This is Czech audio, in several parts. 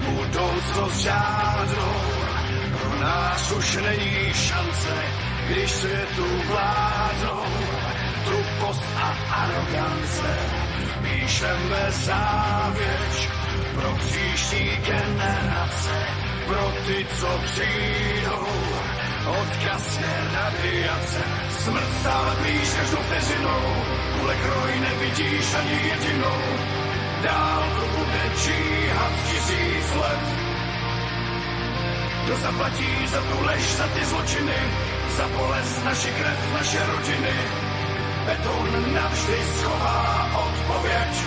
Budoucnost žádnou pro nás už není šance, když světu vládnou tupost a arogance. Píšeme závěť pro příští generace, pro ty, co přijdou. Odkaz je radiace, smrt stále blíž každou vteřinou, kvůli kroj nevidíš ani jedinou. Dálku bude číhat 1000 let. Kdo zaplatí za tu lež, za ty zločiny, za bolest, naši krev, naše rodiny. Beton navždy schová odpověď.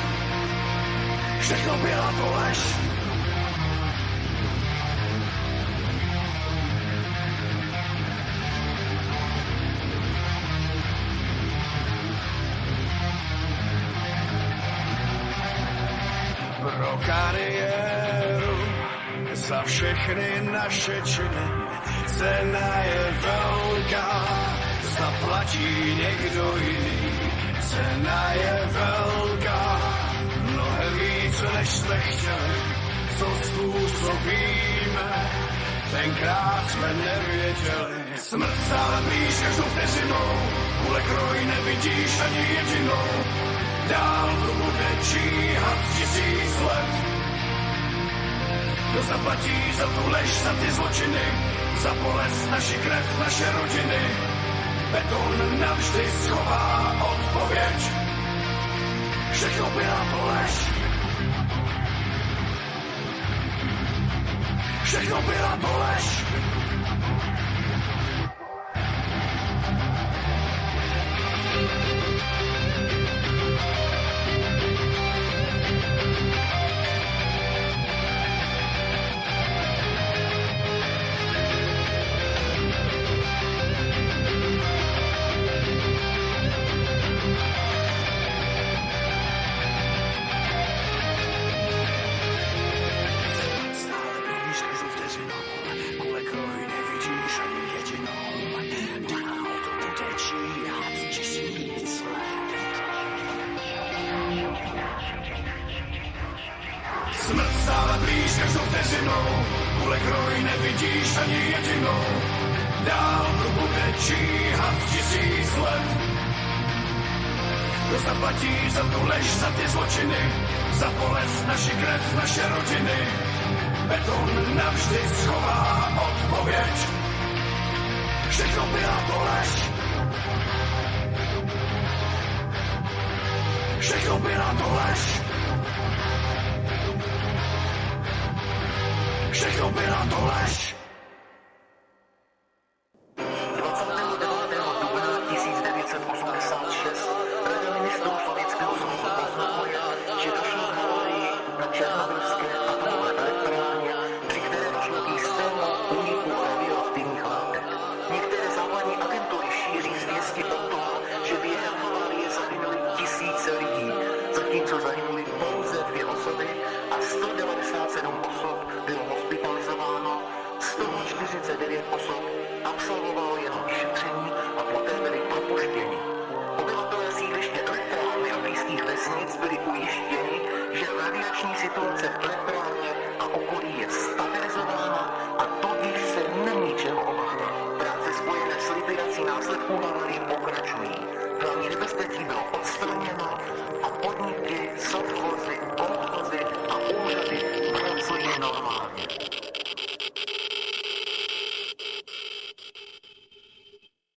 Všechno byla to lež. Pro kariéru, za všechny naše činy, cena je velká, zaplatí někdo jiný. Cena je velká, mnohem víc, než jsme chtěli, co způsobíme, tenkrát jsme nevěděli. Smrt stále blíž každou vteřinou, kvůli kroj nevidíš ani jedinou. Dálku bude číhat 1000 let. Kdo zaplatí za tu lež, za ty zločiny, za bolest, naši krev, naše rodiny. Beton navždy schová odpověď. Všechno byla to lež. Všechno byla to lež. Kvůli kroj nevidíš ani jedinou. Dálku bude číhat 1000 let. Kdo zaplatí za tu lež, za ty zločiny, za bolest, naši krev, naše rodiny. Beton navždy schová odpověď. Všechno byla to lež. Všechno byla to lež. Všechno byla to lež. 29. dubna 1986 Rada ministrů Sovětského svazu oznamuje, že došlo k havárii na Černobylské atomové elektrárně, při které došlo k jistému úniku radioaktivních látek. Některé západní agentury šíří zvěsti o tom, že během havárie zahynuli tisíce lidí, zatímco zahynuli pouze 2 osoby a 197 osob bylo hospitalizováno, 149 osob absolvovalo jeho vyšetření a poté byli propuštěni. Obyvatelé sídliště elektrárny a blízkých vesnic byli ujištěni, že radiační situace v elektrárně a okolí je stabilizována a tudíž se není čeho obávat. Práce spojené s likvidací následků havárie pokračují. Hlavní nebezpečí bylo odstranění